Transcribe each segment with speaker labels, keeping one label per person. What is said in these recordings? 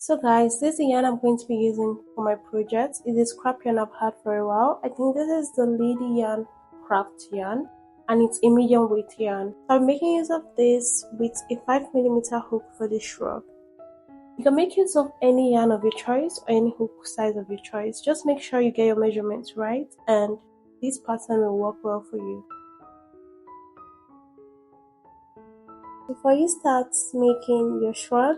Speaker 1: So guys, this yarn I'm going to be using for my project is a scrap yarn I've had for a while. I think this is the Lady Yarn craft yarn and it's a medium weight yarn. So I'm making use of this with a 5mm hook for the shrug. You can make use of any yarn of your choice or any hook size of your choice. Just make sure you get your measurements right and this pattern will work well for you. Before you start making your shrug,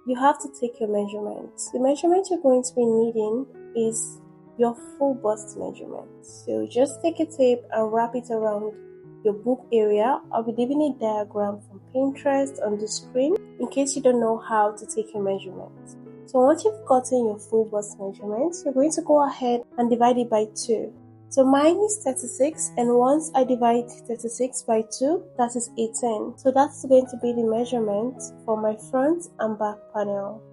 Speaker 1: you have to take your measurements. The measurement you're going to be needing is your full bust measurement. So just take a tape and wrap it around your book area. I'll be leaving a diagram from Pinterest on the screen in case you don't know how to take your measurements. So once you've gotten your full bust measurements, you're going to go ahead and divide it by 2. So mine is 36, and once I divide 36 by 2, that is 18. So that's going to be the measurement for my front and back panel.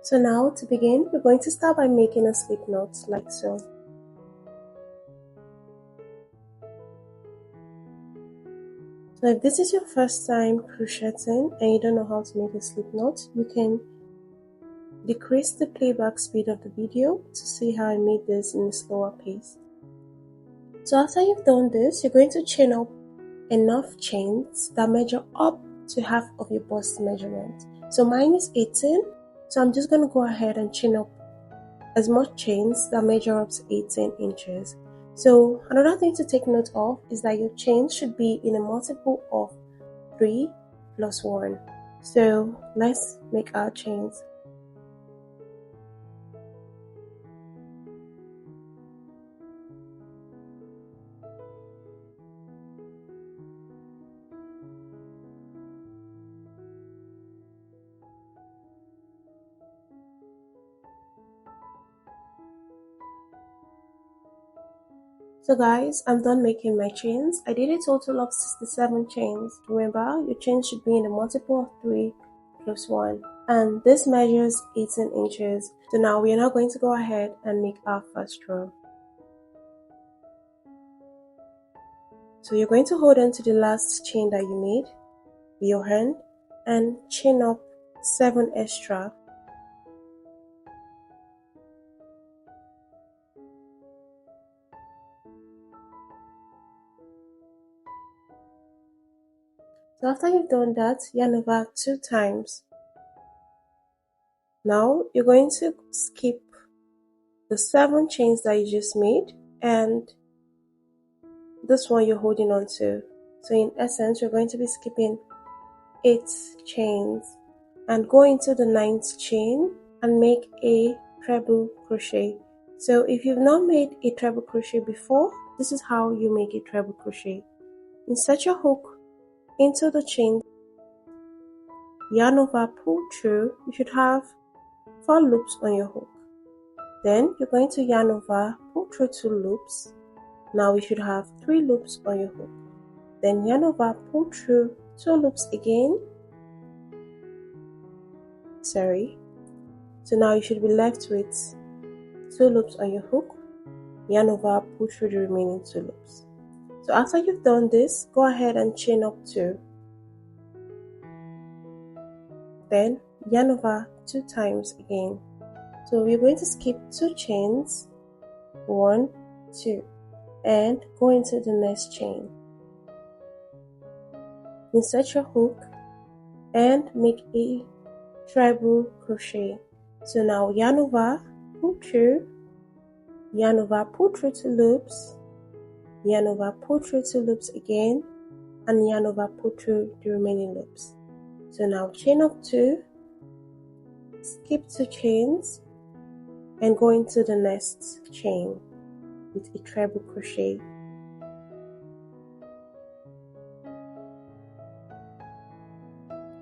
Speaker 1: So now to begin, we're going to start by making a slip knot like so. So if this is your first time crocheting and you don't know how to make a slip knot, you can decrease the playback speed of the video to see how I made this in a slower pace. So after you've done this, you're going to chain up enough chains that measure up to half of your bust measurement. So mine is 18, so I'm just going to go ahead and chain up as much chains that measure up to 18 inches. So another thing to take note of is that your chains should be in a multiple of 3 plus 1. So let's make our chains. So guys, I'm done making my chains. I did a total of 67 chains. Remember, your chains should be in a multiple of 3 plus 1. And this measures 18 inches. So now we are now going to go ahead and make our first row. So you're going to hold on to the last chain that you made with your hand and chain up 7 extra. So after you've done that, yarn over 2 times. Now you're going to skip the 7 chains that you just made and this one you're holding on to. So in essence, you're going to be skipping 8 chains and go into the 9th chain and make a treble crochet. So if you've not made a treble crochet before, this is how you make a treble crochet. Insert your hook into the chain, yarn over, pull through. You should have 4 loops on your hook. Then you're going to yarn over, pull through 2 loops. Now you should have 3 loops on your hook. Then yarn over, pull through 2 loops again. So now you should be left with 2 loops on your hook. Yarn over, pull through the remaining 2 loops. So after you've done this, go ahead and chain up 2. Then yarn over 2 times again. So we're going to skip 2 chains, 1, 2, and go into the next chain. Insert your hook and make a treble crochet. So now yarn over, pull through, yarn over, pull through 2 loops, yarn over, pull through 2 loops again, and yarn over, pull through the remaining loops. So now chain up 2, skip 2 chains, and go into the next chain with a treble crochet.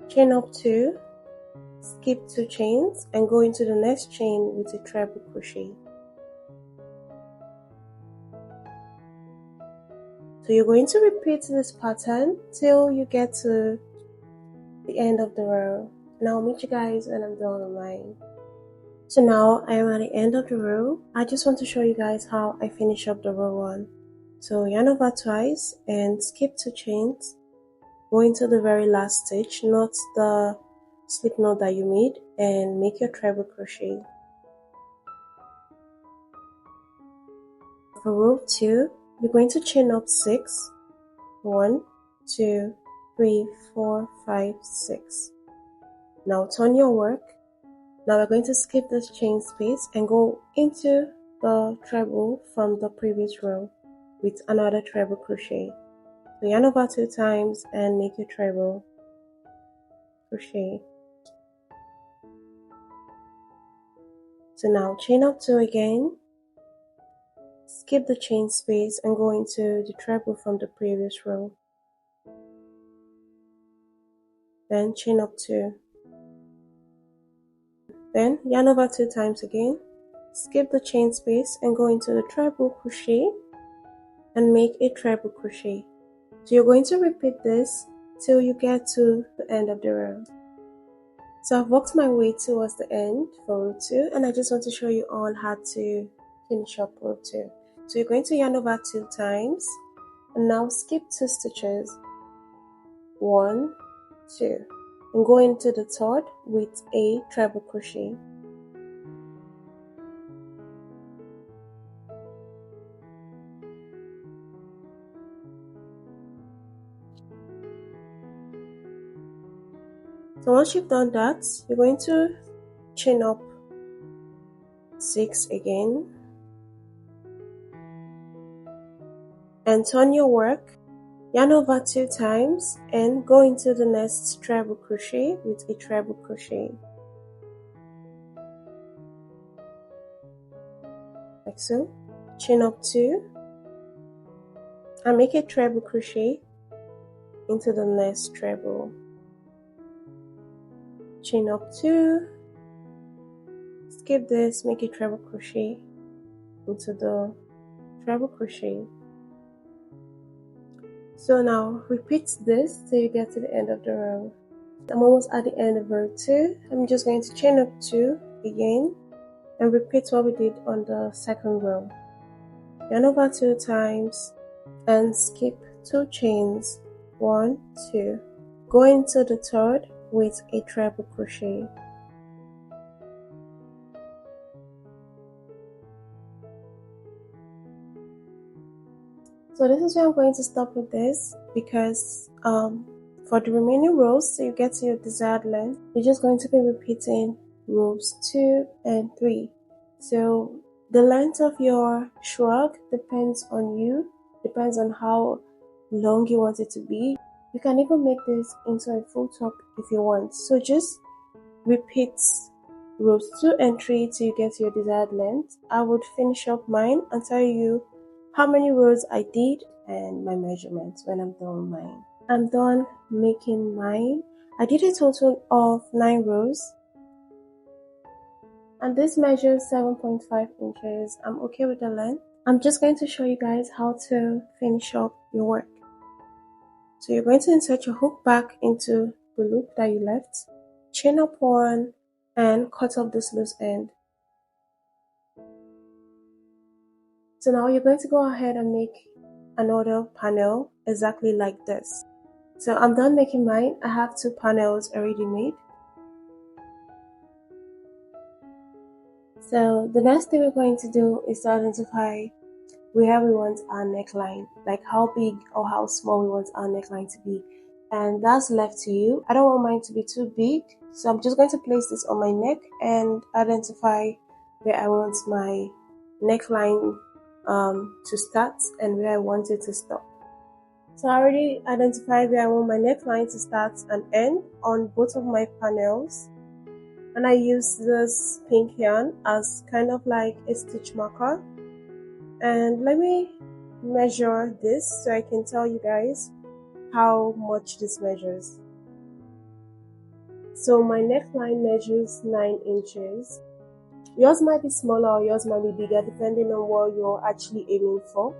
Speaker 1: Chain up 2, skip 2 chains, and go into the next chain with a treble crochet. So you're going to repeat this pattern till you get to the end of the row. And I'll meet you guys when I'm done with mine. So now I am at the end of the row. I just want to show you guys how I finish up the row 1. So yarn over twice and skip 2 chains. go into the very last stitch, not the slip knot that you made, and make your treble crochet. For row 2, you're going to chain up 6. 1, 2, 3, 4, 5, 6. Now turn your work. Now we're going to skip this chain space and go into the treble from the previous row with another treble crochet. So yarn over 2 times and make your treble crochet. So now chain up 2 again, skip the chain space and go into the treble from the previous row. Then chain up 2. Then yarn over 2 times again, skip the chain space and go into the treble crochet and make a treble crochet. So you're going to repeat this till you get to the end of the row. So I've worked my way towards the end for row 2, and I just want to show you all how to finish up row 2. So you're going to yarn over 2 times and now skip 2 stitches. 1, 2. And go into the third with a treble crochet. So once you've done that, you're going to chain up 6 again and turn your work. Yarn over 2 times and go into the next treble crochet with a treble crochet, like so. Chain up 2 and make a treble crochet into the next treble. Chain up 2, skip this, make a treble crochet into the treble crochet. So now repeat this till you get to the end of the row. I'm almost at the end of row 2. I'm just going to chain up 2 again and repeat what we did on the second row. Yarn over 2 times and skip 2 chains. 1, 2. Go into the third with a treble crochet. So this is where I'm going to stop with this, because for the remaining rows, so you get to your desired length, you're just going to be repeating rows 2 and 3. So the length of your shrug depends on you, depends on how long you want it to be. You can even make this into a full top if you want. So just repeat rows 2 and 3 till you get to your desired length. I would finish up mine and tell you how many rows I did and my measurements when I'm done with mine. I'm done making mine. I did a total of 9 rows and this measures 7.5 inches. I'm okay with the length. I'm just going to show you guys how to finish up your work. So you're going to insert your hook back into the loop that you left, chain up 1 and cut off this loose end. So now you're going to go ahead and make another panel exactly like this. So I'm done making mine. I have 2 panels already made. So the next thing we're going to do is to identify where we want our neckline, like how big or how small we want our neckline to be. And that's left to you. I don't want mine to be too big, so I'm just going to place this on my neck and identify where I want my neckline to start and where I want it to stop. So I already identified where I want my neckline to start and end on both of my panels, and I use this pink yarn as kind of like a stitch marker. And let me measure this so I can tell you guys how much this measures. So my neckline measures 9 inches. Yours might be smaller or yours might be bigger depending on what you're actually aiming for.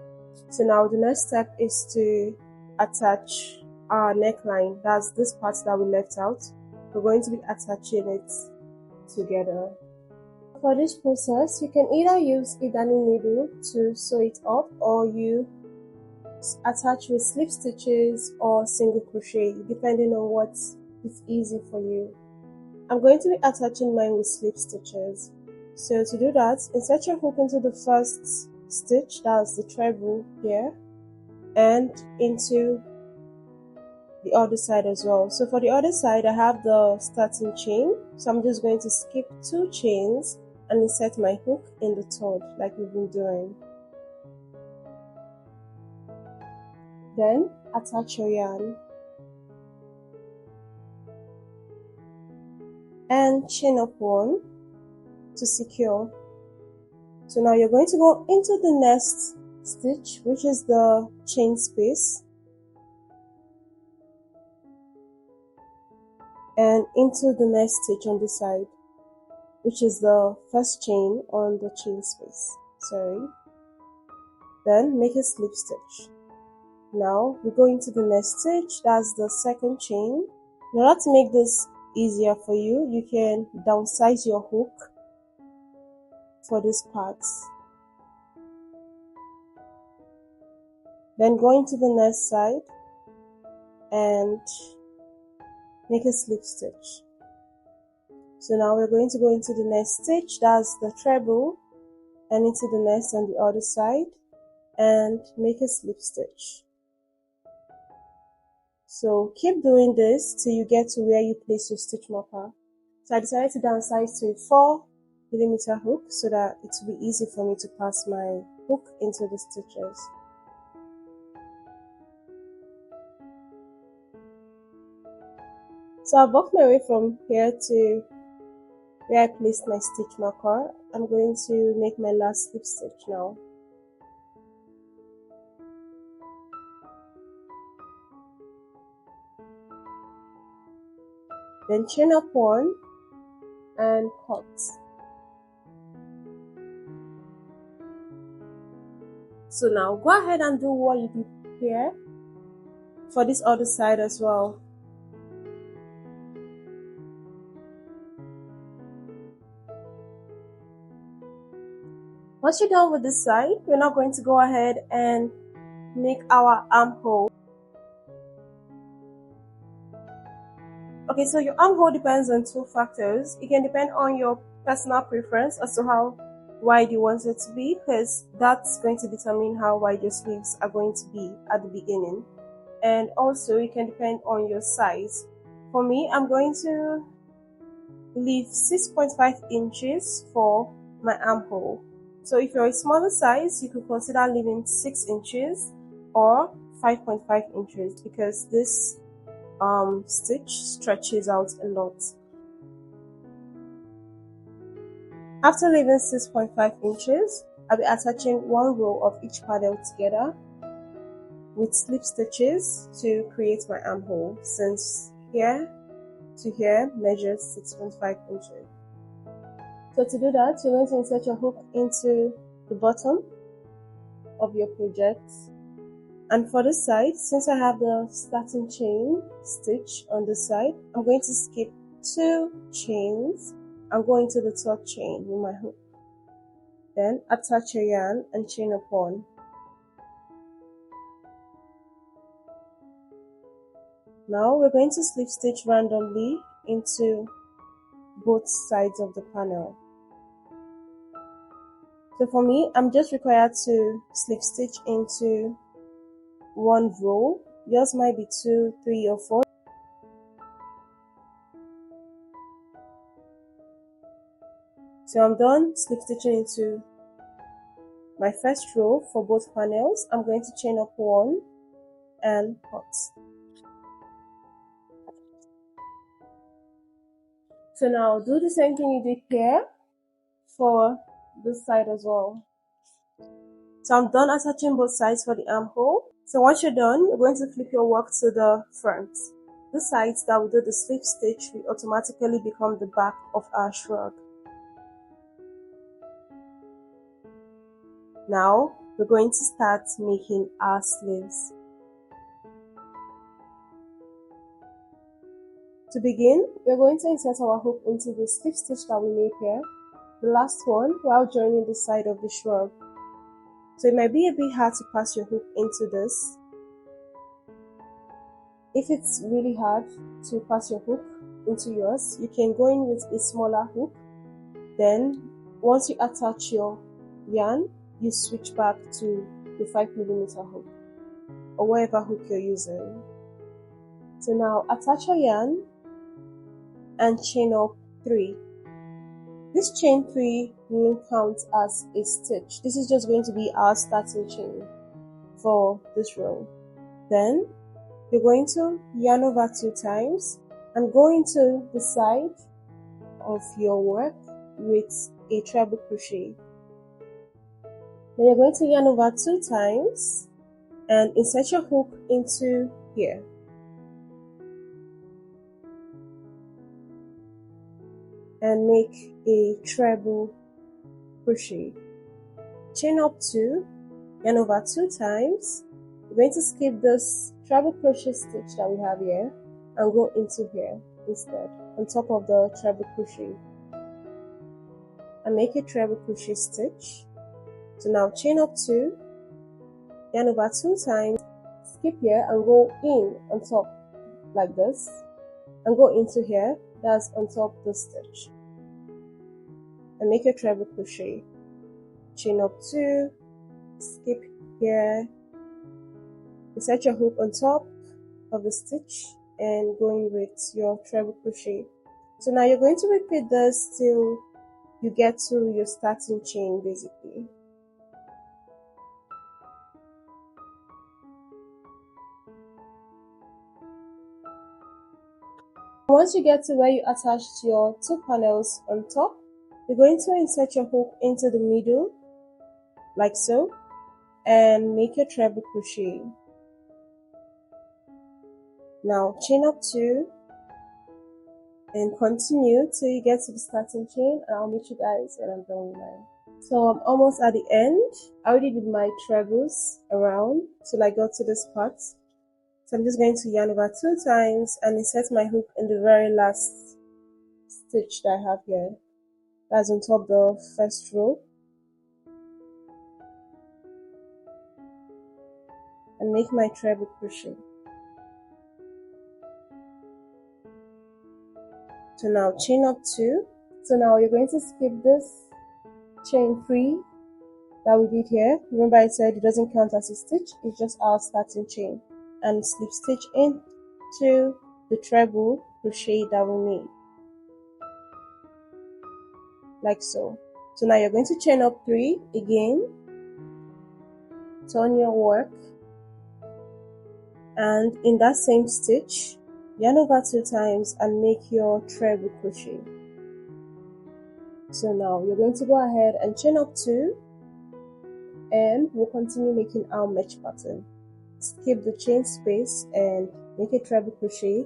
Speaker 1: So now the next step is to attach our neckline. That's this part that we left out. We're going to be attaching it together. For this process, you can either use a darning needle to sew it up, or you attach with slip stitches or single crochet, depending on what is easy for you. I'm going to be attaching mine with slip stitches. So to do that, insert your hook into the first stitch, that's the treble here, and into the other side as well. So for the other side, I have the starting chain, so I'm just going to skip 2 chains and insert my hook in the third, like we've been doing. Then attach your yarn and chain up 1 to secure. So now you're going to go into the next stitch, which is the chain space, and into the next stitch on this side, which is the first chain on the chain space. Then make a slip stitch. Now we go into the next stitch, that's the second chain. In order to make this easier for you, you can downsize your hook for this part. Then go into the next side and make a slip stitch. So now we're going to go into the next stitch, that's the treble, and into the next on the other side and make a slip stitch. So keep doing this till you get to where you place your stitch marker. So I decided to downsize to a 4mm hook so that it will be easy for me to pass my hook into the stitches. So I've worked my way from here to where I placed my stitch marker. I'm going to make my last slip stitch now. Then chain up 1 and cut. So now go ahead and do what you did here for this other side as well. Once you're done with this side, we're now going to go ahead and make our armhole. Okay, so your armhole depends on 2 factors. It can depend on your personal preference as to how wide you want it to be, because that's going to determine how wide your sleeves are going to be at the beginning. And also it can depend on your size. For me, I'm going to leave 6.5 inches for my armhole. So if you're a smaller size, you could consider leaving 6 inches or 5.5 inches because this stitch stretches out a lot. After leaving 6.5 inches, I'll be attaching 1 row of each panel together with slip stitches to create my armhole, since here to here measures 6.5 inches. So to do that, you're going to insert your hook into the bottom of your project. And for this side, since I have the starting chain stitch on this side, I'm going to skip 2 chains and go into the third chain with my hook. Then attach your yarn and chain up 1. Now we're going to slip stitch randomly into both sides of the panel. So for me, I'm just required to slip stitch into 1 row. Yours might be 2, 3 or 4. So I'm done slip stitching into my first row for both panels. I'm going to chain up 1 and cut. So now do the same thing you did here for this side as well. So I'm done attaching both sides for the armhole. So once you're done, you're going to flip your work to the front. The sides that will do the slip stitch will automatically become the back of our shrug. Now we're going to start making our sleeves. To begin, we're going to insert our hook into the slip stitch that we made here, the last one, while joining the side of the shrug. So it might be a bit hard to pass your hook into this. If it's really hard to pass your hook into yours, you can go in with a smaller hook. Then once you attach your yarn, you switch back to the 5mm hook or whatever hook you're using. So now attach your yarn and chain up 3. This chain 3 won't count as a stitch. This is just going to be our starting chain for this row. Then you're going to yarn over 2 times and go into the side of your work with a treble crochet. Then you're going to yarn over 2 times and insert your hook into here. And make a treble crochet. Chain up 2, yarn over 2 times. We're going to skip this treble crochet stitch that we have here and go into here instead, on top of the treble crochet, and make a treble crochet stitch. So now chain up 2, yarn over 2 times, skip here and go in on top like this, and go into here, that's on top the stitch, and make a treble crochet. Chain up 2, skip here, insert your hook on top of the stitch and going with your treble crochet. So now you're going to repeat this till you get to your starting chain basically. Once you get to where you attached your 2 panels on top, you're going to insert your hook into the middle like so and make your treble crochet. Now chain up 2 and continue till you get to the starting chain, and I'll meet you guys when I'm done with mine. So I'm almost at the end. I already did my trebles around till I got to this part. So I'm just going to yarn over 2 times and insert my hook in the very last stitch that I have here. That's on top of the first row. And make my treble crochet. So now chain up 2. So now you're going to skip this chain 3 that we did here. Remember I said it doesn't count as a stitch, it's just our starting chain. And slip stitch into the treble crochet that we made. Like so. So now you're going to chain up 3 again. Turn your work. And in that same stitch, yarn over 2 times and make your treble crochet. So now you're going to go ahead and chain up 2 and we'll continue making our mesh pattern. Skip the chain space and make a treble crochet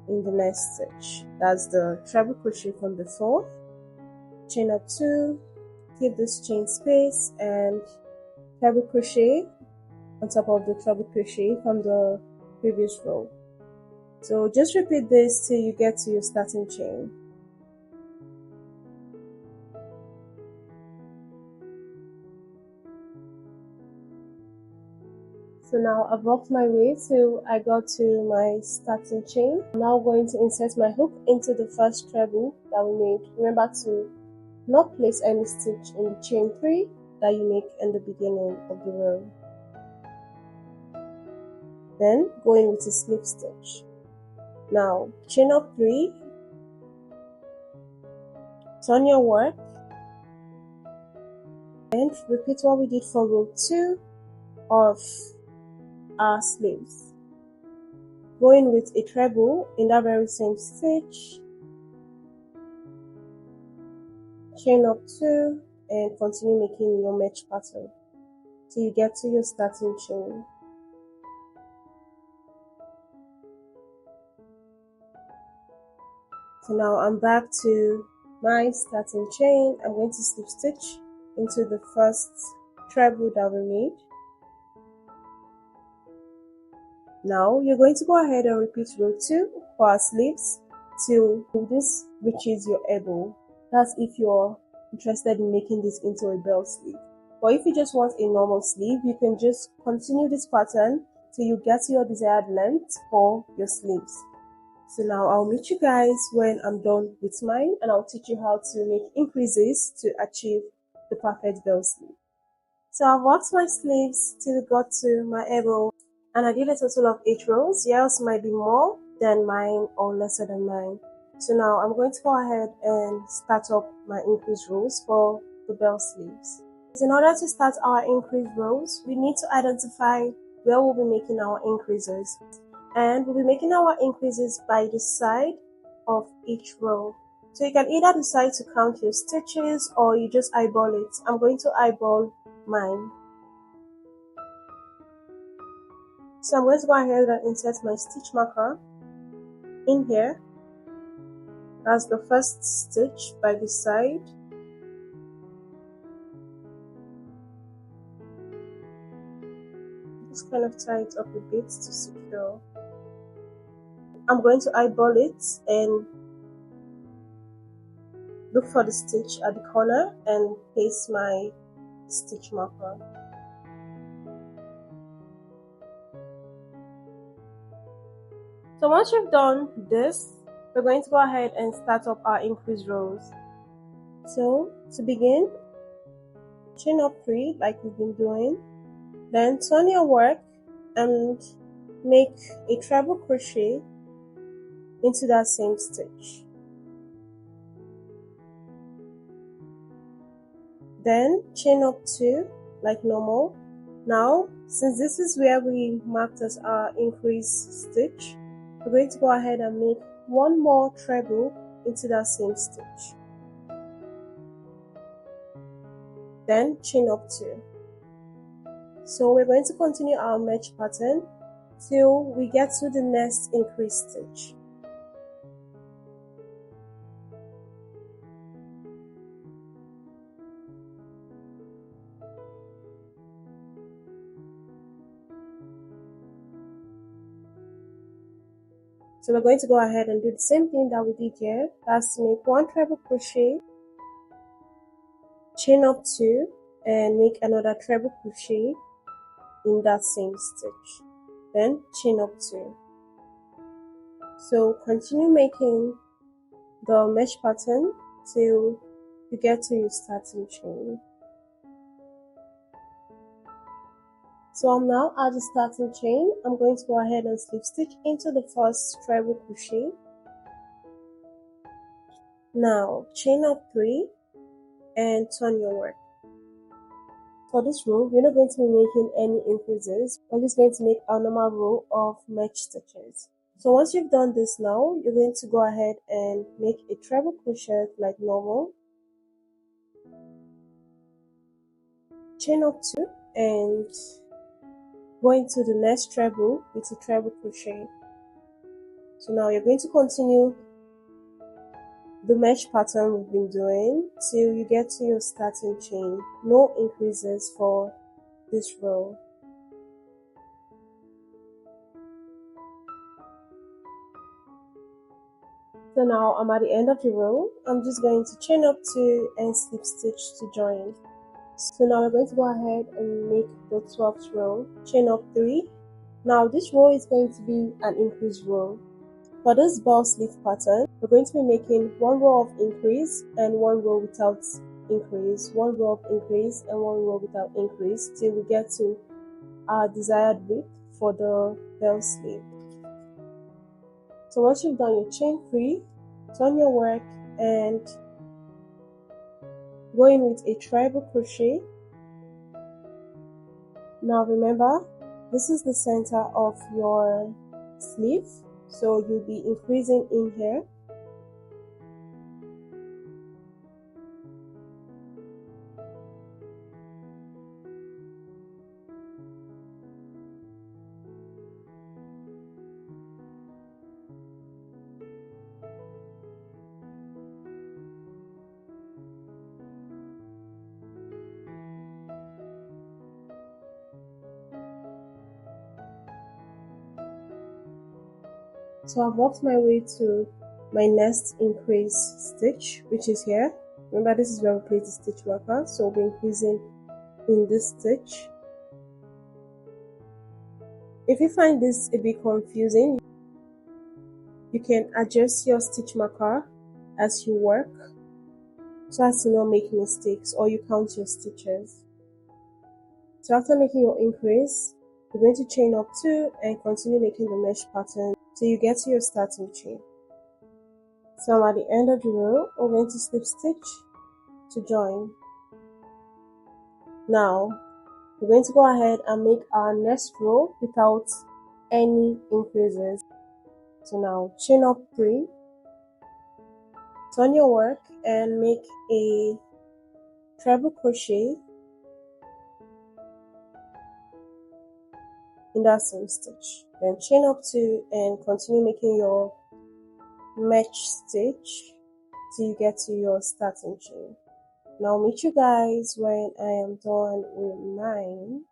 Speaker 1: in the next stitch. That's the treble crochet from before. Chain up 2, keep this chain space and treble crochet on top of the treble crochet from the previous row. So just repeat this till you get to your starting chain. So now I've worked my way till I got to my starting chain. I'm now going to insert my hook into the first treble that we made. Remember to not place any stitch in the chain 3 that you make in the beginning of the row. Then go in with a slip stitch. Now chain up 3, turn your work, and repeat what we did for row 2 of our sleeves. Go in with a treble in that very same stitch, chain up 2 and continue making your mesh pattern till you get to your starting chain. So now I'm back to my starting chain. I'm going to slip stitch into the first treble that we made. Now you're going to go ahead and repeat row 2 for our sleeves till this reaches your elbow. That's if you're interested in making this into a belt sleeve. But if you just want a normal sleeve, you can just continue this pattern till you get to your desired length for your sleeves. So now I'll meet you guys when I'm done with mine, and I'll teach you how to make increases to achieve the perfect bell sleeve. So I've worked my sleeves till it got to my elbow, and I did a total of 8 rows. Yours might be more than mine or lesser than mine. So now I'm going to go ahead and start up my increase rows for the bell sleeves. In order to start our increase rows, we need to identify where we'll be making our increases. And we'll be making our increases by the side of each row. So you can either decide to count your stitches or you just eyeball it. I'm going to eyeball mine. So I'm going to go ahead and insert my stitch marker in here. That's the first stitch by the side. Just kind of tie it up a bit to secure. I'm going to eyeball it and look for the stitch at the corner and place my stitch marker. So once you've done this, we're going to go ahead and start up our increase rows. So to begin, chain up 3 like we've been doing, then turn your work and make a treble crochet into that same stitch. Then chain up 2 like normal. Now, since this is where we marked as our increase stitch, we're going to go ahead and make one more treble into that same stitch. Then chain up 2. So we're going to continue our mesh pattern till we get to the next increase stitch. So we're going to go ahead and do the same thing that we did here. That's to make one treble crochet, chain up 2, and make another treble crochet in that same stitch. Then chain up 2. So continue making the mesh pattern till you get to your starting chain. So I'm now at the starting chain. I'm going to go ahead and slip stitch into the first treble crochet. Now chain up 3 and turn your work. For this row, we're not going to be making any increases. We're just going to make a normal row of mesh stitches. So once you've done this now, you're going to go ahead and make a treble crochet like normal. Chain up 2 and go into the next treble with a treble crochet. So now you're going to continue the mesh pattern we've been doing till you get to your starting chain. No increases for this row. So now I'm at the end of the row. I'm just going to chain up 2 and slip stitch to join. So now we're going to go ahead and make the 12th row. Chain up 3. Now this row is going to be an increase row. For this bell sleeve pattern, we're going to be making one row of increase and one row without increase, one row of increase and one row without increase till we get to our desired width for the bell sleeve. So once you've done your chain 3, turn your work and go in with a treble crochet. Now remember, this is the center of your sleeve, so you'll be increasing in here. So I've worked my way to my next increase stitch, which is here. Remember, this is where we place the stitch marker, so we'll be increasing in this stitch. If you find this a bit confusing, you can adjust your stitch marker as you work so as to not make mistakes, or you count your stitches. So after making your increase, you're going to chain up 2 and continue making the mesh pattern till you get to your starting chain. So at the end of the row, we're going to slip stitch to join. Now we're going to go ahead and make our next row without any increases. So now chain up 3, turn your work and make a treble crochet in that same stitch. Then chain up 2 and continue making your mesh stitch till you get to your starting chain. Now I'll meet you guys when I am done with mine.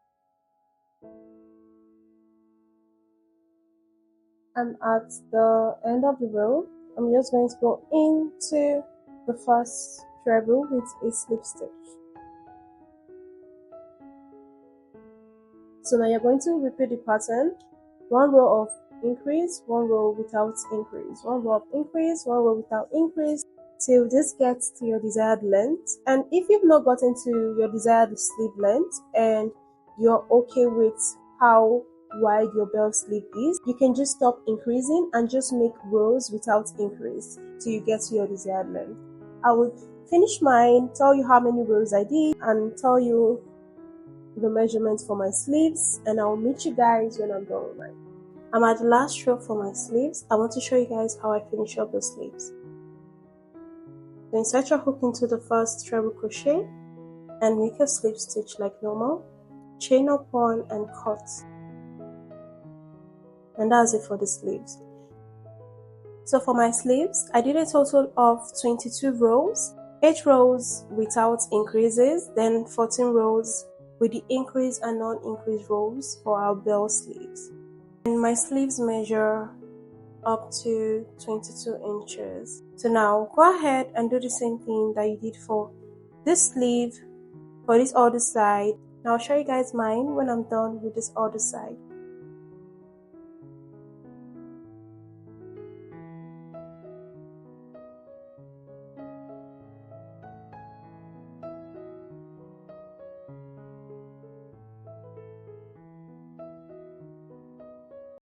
Speaker 1: I'm at the end of the row. I'm just going to go into the first treble with a slip stitch. So now you're going to repeat the pattern. 1 row of increase, 1 row without increase, 1 row of increase, 1 row without increase, till this gets to your desired length. And if you've not gotten to your desired sleeve length and you're okay with how wide your bell sleeve is, you can just stop increasing and just make rows without increase till you get to your desired length. I will finish mine, tell you how many rows I did, and tell you the measurements for my sleeves, and I'll meet you guys when I'm done with mine. I'm at the last row for my sleeves. I want to show you guys how I finish up the sleeves. So insert your hook into the first treble crochet and make a slip stitch like normal. Chain up 1 and cut. And that's it for the sleeves. So for my sleeves, I did a total of 22 rows, 8 rows without increases, then 14 rows with the increase and non-increase rows for our bell sleeves. And my sleeves measure up to 22 inches. So now go ahead and do the same thing that you did for this sleeve, for this other side. Now I'll show you guys mine when I'm done with this other side.